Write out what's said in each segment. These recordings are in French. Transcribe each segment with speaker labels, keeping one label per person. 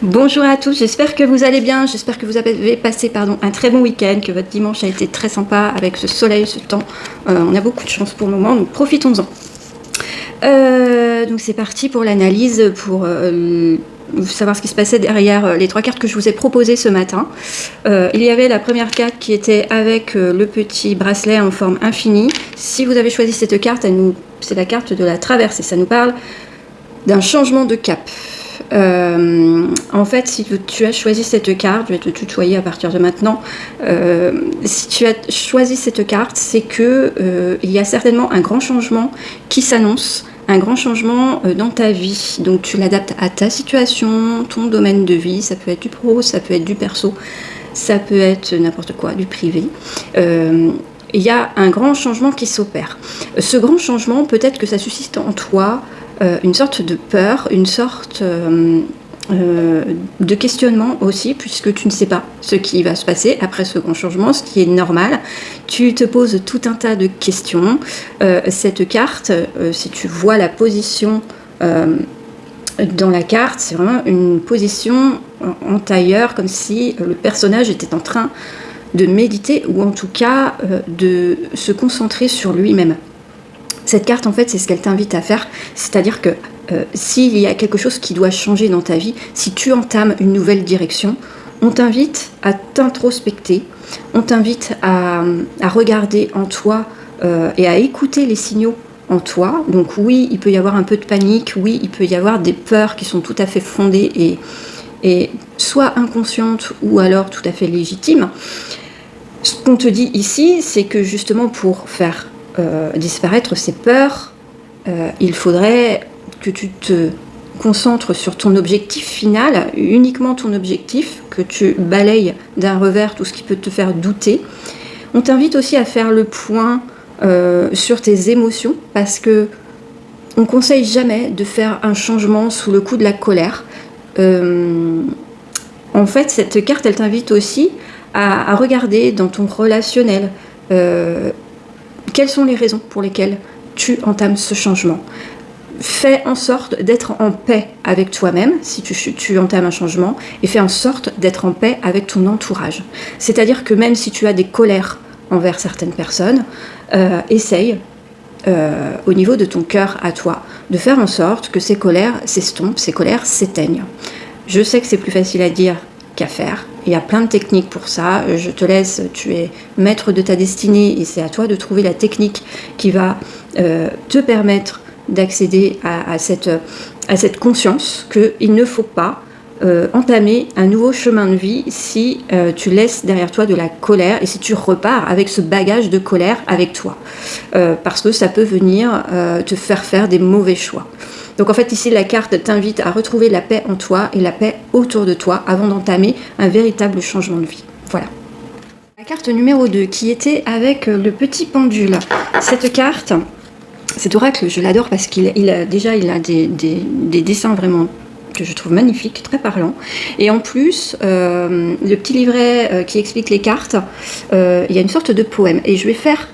Speaker 1: Bonjour à tous, j'espère que vous allez bien, j'espère que vous avez passé un très bon week-end, que votre dimanche a été très sympa avec ce soleil, ce temps. On a beaucoup de chance pour le moment, donc profitons-en. Donc c'est parti pour l'analyse, pour savoir ce qui se passait derrière les trois cartes que je vous ai proposées ce matin. Il y avait la première carte qui était avec le petit bracelet en forme infinie. Si vous avez choisi cette carte, c'est la carte de la traversée, ça nous parle d'un changement de cap. En fait, si tu as choisi cette carte, je vais te tutoyer à partir de maintenant. Si tu as choisi cette carte, c'est que il y a certainement un grand changement qui s'annonce, un grand changement dans ta vie. Donc tu l'adaptes à ta situation, ton domaine de vie. Ça peut être du pro, ça peut être du perso, ça peut être n'importe quoi, du privé. Il y a un grand changement qui s'opère. Ce grand changement, peut-être que ça suscite en toi une sorte de peur, une sorte de questionnement aussi, puisque tu ne sais pas ce qui va se passer après ce grand changement, ce qui est normal. Tu te poses tout un tas de questions. Cette carte, si tu vois la position dans la carte, c'est vraiment une position en tailleur, comme si le personnage était en train de méditer, ou en tout cas de se concentrer sur lui-même. Cette carte, en fait, c'est ce qu'elle t'invite à faire, c'est-à-dire que s'il y a quelque chose qui doit changer dans ta vie, si tu entames une nouvelle direction, on t'invite à t'introspecter, on t'invite à regarder en toi et à écouter les signaux en toi. Donc oui, il peut y avoir un peu de panique, oui, il peut y avoir des peurs qui sont tout à fait fondées et soit inconscientes ou alors tout à fait légitimes. Ce qu'on te dit ici, c'est que justement pour faire disparaître ces peurs, il faudrait que tu te concentres sur ton objectif final, uniquement ton objectif, que tu balayes d'un revers tout ce qui peut te faire douter. On t'invite aussi à faire le point sur tes émotions, parce que on conseille jamais de faire un changement sous le coup de la colère. En fait, cette carte, elle t'invite aussi à regarder dans ton relationnel quelles sont les raisons pour lesquelles tu entames ce changement. Fais en sorte d'être en paix avec toi-même si tu entames un changement, et fais en sorte d'être en paix avec ton entourage. C'est-à-dire que même si tu as des colères envers certaines personnes, essaye, au niveau de ton cœur à toi, de faire en sorte que ces colères s'estompent, ces colères s'éteignent. Je sais que c'est plus facile à dire qu'à faire. Il y a plein de techniques pour ça. Je te laisse, tu es maître de ta destinée et c'est à toi de trouver la technique qui va te permettre d'accéder à cette conscience qu'il ne faut pas entamer un nouveau chemin de vie si tu laisses derrière toi de la colère et si tu repars avec ce bagage de colère avec toi. Parce que ça peut venir te faire des mauvais choix. Donc en fait ici la carte t'invite à retrouver la paix en toi et la paix autour de toi avant d'entamer un véritable changement de vie. Voilà. La carte numéro 2 qui était avec le petit pendule. Cette carte, cet oracle, je l'adore parce qu'il a des dessins vraiment que je trouve magnifiques, très parlants. Et en plus, le petit livret qui explique les cartes, il y a une sorte de poème. Et je vais faire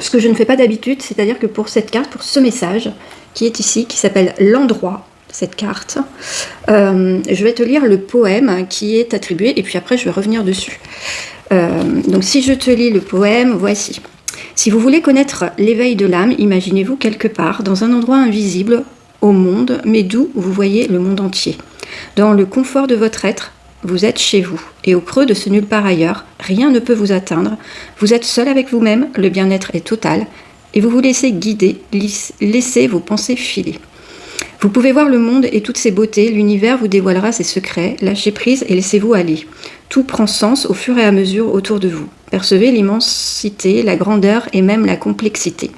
Speaker 1: ce que je ne fais pas d'habitude, c'est-à-dire que pour cette carte, pour ce message qui est ici, qui s'appelle l'endroit, cette carte, je vais te lire le poème qui est attribué et puis après je vais revenir dessus. Donc si je te lis le poème, voici. Si vous voulez connaître l'éveil de l'âme, imaginez-vous quelque part, dans un endroit invisible au monde, mais d'où vous voyez le monde entier. Dans le confort de votre être, vous êtes chez vous, et au creux de ce nulle part ailleurs, rien ne peut vous atteindre. Vous êtes seul avec vous-même, le bien-être est total, et vous vous laissez guider, laissez vos pensées filer. Vous pouvez voir le monde et toutes ses beautés, l'univers vous dévoilera ses secrets, lâchez prise et laissez-vous aller. Tout prend sens au fur et à mesure autour de vous. Percevez l'immensité, la grandeur et même la complexité.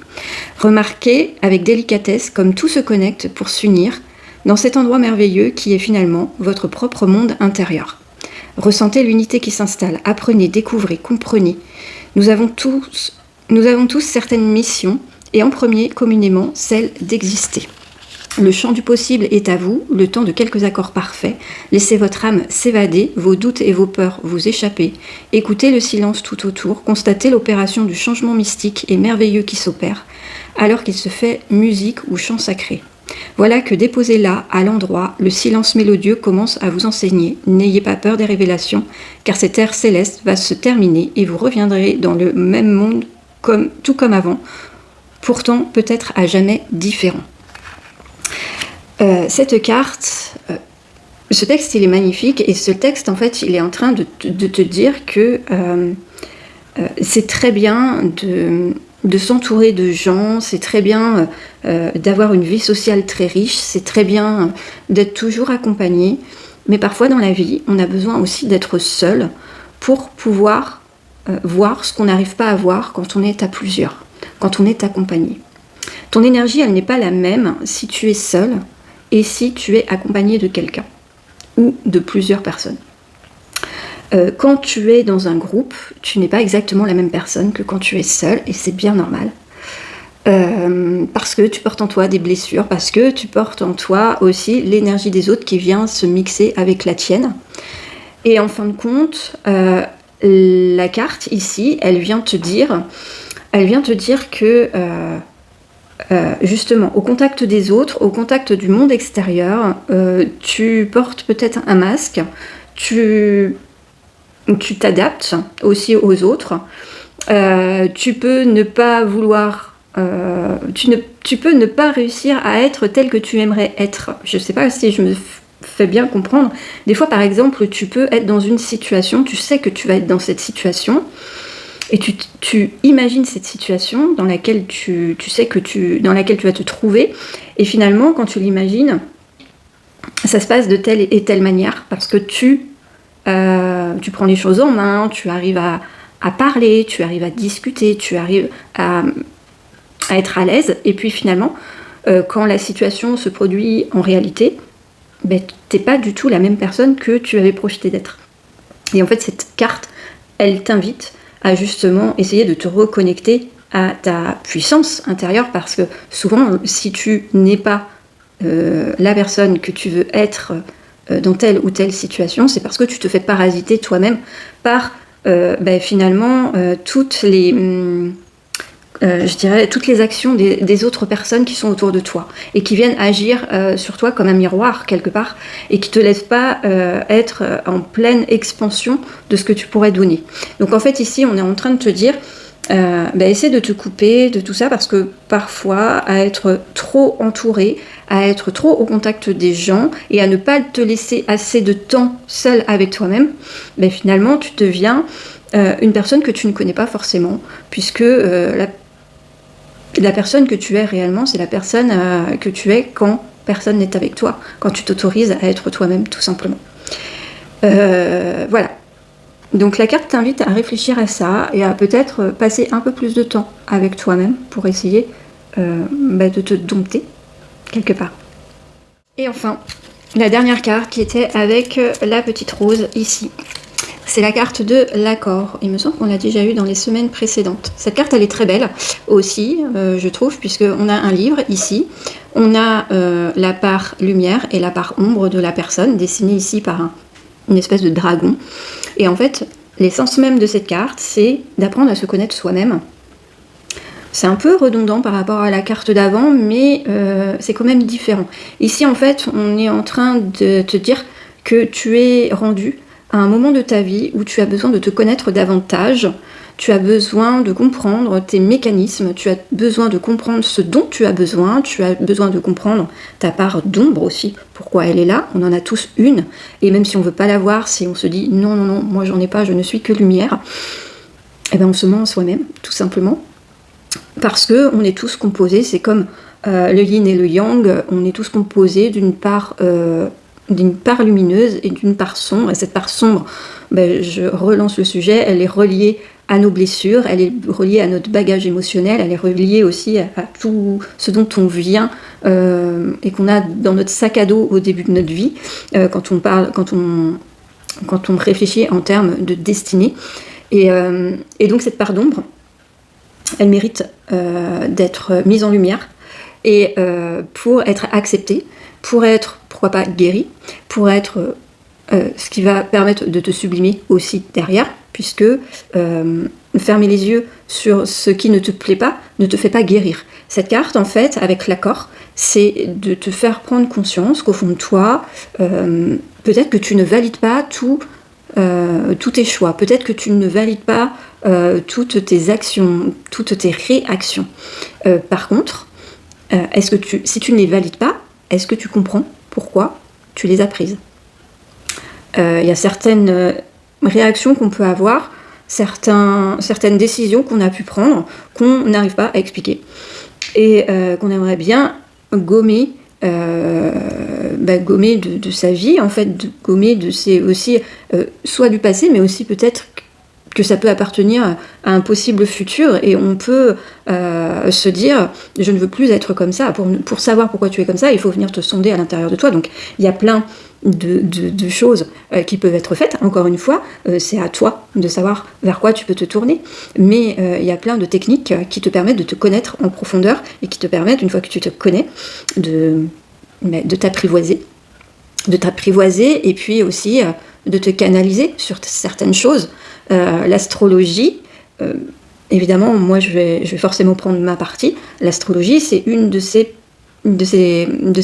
Speaker 1: Remarquez avec délicatesse comme tout se connecte pour s'unir dans cet endroit merveilleux qui est finalement votre propre monde intérieur. Ressentez l'unité qui s'installe, apprenez, découvrez, comprenez. Nous avons tous certaines missions et en premier, communément, celle d'exister. Le champ du possible est à vous, le temps de quelques accords parfaits. Laissez votre âme s'évader, vos doutes et vos peurs vous échapper. Écoutez le silence tout autour, constatez l'opération du changement mystique et merveilleux qui s'opère, alors qu'il se fait musique ou chant sacré. Voilà que déposé là, à l'endroit, le silence mélodieux commence à vous enseigner. N'ayez pas peur des révélations, car cette ère céleste va se terminer et vous reviendrez dans le même monde tout comme avant, pourtant peut-être à jamais différent. Cette carte, ce texte il est magnifique, et ce texte en fait il est en train de te dire que c'est très bien de s'entourer de gens, c'est très bien d'avoir une vie sociale très riche, c'est très bien d'être toujours accompagné, mais parfois dans la vie on a besoin aussi d'être seul pour pouvoir voir ce qu'on n'arrive pas à voir quand on est à plusieurs, quand on est accompagné. Ton énergie elle n'est pas la même si tu es seul et si tu es accompagné de quelqu'un ou de plusieurs personnes. Quand tu es dans un groupe, tu n'es pas exactement la même personne que quand tu es seul, et c'est bien normal. Parce que tu portes en toi des blessures, parce que tu portes en toi aussi l'énergie des autres qui vient se mixer avec la tienne. Et en fin de compte, la carte ici, elle vient te dire que justement, au contact des autres, au contact du monde extérieur, tu portes peut-être un masque, tu t'adaptes aussi aux autres, tu peux ne pas vouloir, tu peux ne pas réussir à être tel que tu aimerais être. Je ne sais pas si je me fais bien comprendre. Des fois, par exemple, tu peux être dans une situation, tu sais que tu vas être dans cette situation, et tu imagines cette situation dans laquelle tu sais dans laquelle tu vas te trouver, et finalement, quand tu l'imagines, ça se passe de telle et telle manière, parce que tu prends les choses en main, tu arrives à parler, tu arrives à discuter, tu arrives à être à l'aise, et puis finalement, quand la situation se produit en réalité, t'es pas du tout la même personne que tu avais projeté d'être. Et en fait, cette carte, elle t'invite à justement essayer de te reconnecter à ta puissance intérieure, parce que souvent, si tu n'es pas la personne que tu veux être dans telle ou telle situation, c'est parce que tu te fais parasiter toi-même par finalement toutes les actions des autres personnes qui sont autour de toi et qui viennent agir sur toi comme un miroir quelque part, et qui te laissent pas être en pleine expansion de ce que tu pourrais donner. Donc en fait ici on est en train de te dire essaie de te couper de tout ça, parce que parfois à être trop entouré, à être trop au contact des gens et à ne pas te laisser assez de temps seul avec toi-même, finalement tu deviens une personne que tu ne connais pas forcément, puisque la personne que tu es réellement, c'est la personne que tu es quand personne n'est avec toi, quand tu t'autorises à être toi-même, tout simplement. Voilà. Donc la carte t'invite à réfléchir à ça et à peut-être passer un peu plus de temps avec toi-même pour essayer de te dompter quelque part. Et enfin, la dernière carte qui était avec la petite rose ici. C'est la carte de l'accord. Il me semble qu'on l'a déjà eu dans les semaines précédentes. Cette carte, elle est très belle aussi, je trouve, puisqu'on a un livre ici. On a la part lumière et la part ombre de la personne, dessinée ici par une espèce de dragon. Et en fait, l'essence même de cette carte, c'est d'apprendre à se connaître soi-même. C'est un peu redondant par rapport à la carte d'avant, mais c'est quand même différent. Ici, en fait, on est en train de te dire que tu es rendu à un moment de ta vie où tu as besoin de te connaître davantage, tu as besoin de comprendre tes mécanismes, tu as besoin de comprendre ce dont tu as besoin de comprendre ta part d'ombre aussi, pourquoi elle est là, on en a tous une, et même si on veut pas la voir, si on se dit non, moi j'en ai pas, je ne suis que lumière, on se ment en soi-même, tout simplement, parce que on est tous composés, c'est comme le yin et le yang, on est tous composés d'une part lumineuse et d'une part sombre, et cette part sombre, je relance le sujet, elle est reliée à nos blessures, elle est reliée à notre bagage émotionnel, elle est reliée aussi à tout ce dont on vient et qu'on a dans notre sac à dos au début de notre vie, quand on réfléchit en termes de destinée. Et donc cette part d'ombre, elle mérite d'être mise en lumière, et pour être acceptée, pour être, pourquoi pas, guérie, pour être ce qui va permettre de te sublimer aussi derrière, puisque fermer les yeux sur ce qui ne te plaît pas ne te fait pas guérir. Cette carte, en fait, avec l'accord, c'est de te faire prendre conscience qu'au fond de toi, peut-être que tu ne valides pas tous tes choix, peut-être que tu ne valides pas toutes tes actions, toutes tes réactions. Par contre, si tu ne les valides pas, est-ce que tu comprends pourquoi tu les as prises? Il y a certaines réactions qu'on peut avoir, certaines décisions qu'on a pu prendre, qu'on n'arrive pas à expliquer. Et qu'on aimerait bien gommer, gommer de sa vie, en fait, gommer aussi, soit du passé, mais aussi peut-être que ça peut appartenir à un possible futur, et on peut se dire je ne veux plus être comme ça. Pour savoir pourquoi tu es comme ça, il faut venir te sonder à l'intérieur de toi. Donc il y a plein de choses qui peuvent être faites. Encore une fois, c'est à toi de savoir vers quoi tu peux te tourner, mais il y a plein de techniques qui te permettent de te connaître en profondeur et qui te permettent, une fois que tu te connais, de t'apprivoiser, et puis aussi de te canaliser sur certaines choses. L'astrologie, évidemment, moi je vais forcément prendre ma partie. L'astrologie, c'est une de ses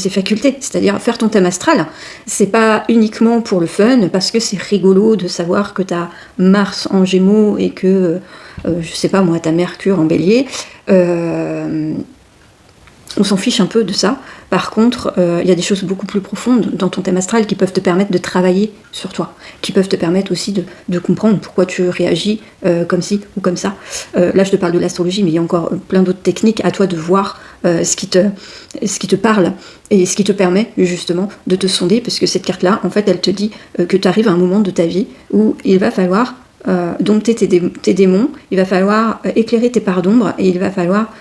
Speaker 1: facultés, c'est-à-dire faire ton thème astral. C'est pas uniquement pour le fun, parce que c'est rigolo de savoir que t'as Mars en Gémeaux et que, je sais pas moi, t'as Mercure en Bélier. On s'en fiche un peu de ça. Par contre, il y a des choses beaucoup plus profondes dans ton thème astral qui peuvent te permettre de travailler sur toi, qui peuvent te permettre aussi de comprendre pourquoi tu réagis comme ci ou comme ça. Là, je te parle de l'astrologie, mais il y a encore plein d'autres techniques. À toi de voir ce qui te parle et ce qui te permet justement de te sonder, parce que cette carte-là, en fait, elle te dit que tu arrives à un moment de ta vie où il va falloir dompter tes démons, il va falloir éclairer tes parts d'ombre, et il va falloir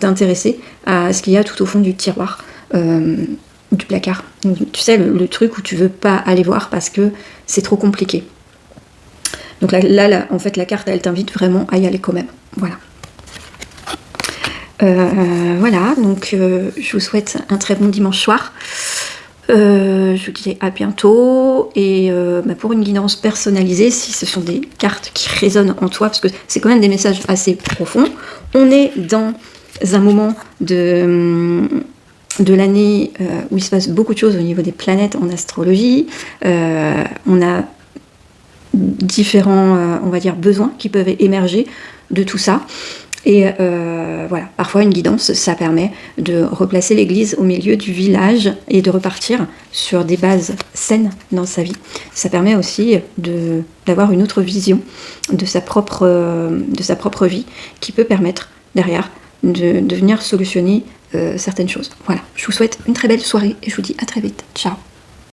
Speaker 1: t'intéresser à ce qu'il y a tout au fond du tiroir, du placard. Donc, tu sais, le truc où tu veux pas aller voir parce que c'est trop compliqué. Donc là, en fait, la carte, elle t'invite vraiment à y aller quand même. Voilà. Voilà, donc je vous souhaite un très bon dimanche soir. Je vous dis à bientôt, et pour une guidance personnalisée, si ce sont des cartes qui résonnent en toi, parce que c'est quand même des messages assez profonds. On est dans un moment de l'année où il se passe beaucoup de choses au niveau des planètes en astrologie. On a différents, on va dire, besoins qui peuvent émerger de tout ça. Et voilà, parfois une guidance, ça permet de replacer l'église au milieu du village et de repartir sur des bases saines dans sa vie. Ça permet aussi d'avoir une autre vision de sa propre vie, qui peut permettre derrière de venir solutionner certaines choses. Voilà, je vous souhaite une très belle soirée et je vous dis à très vite. Ciao.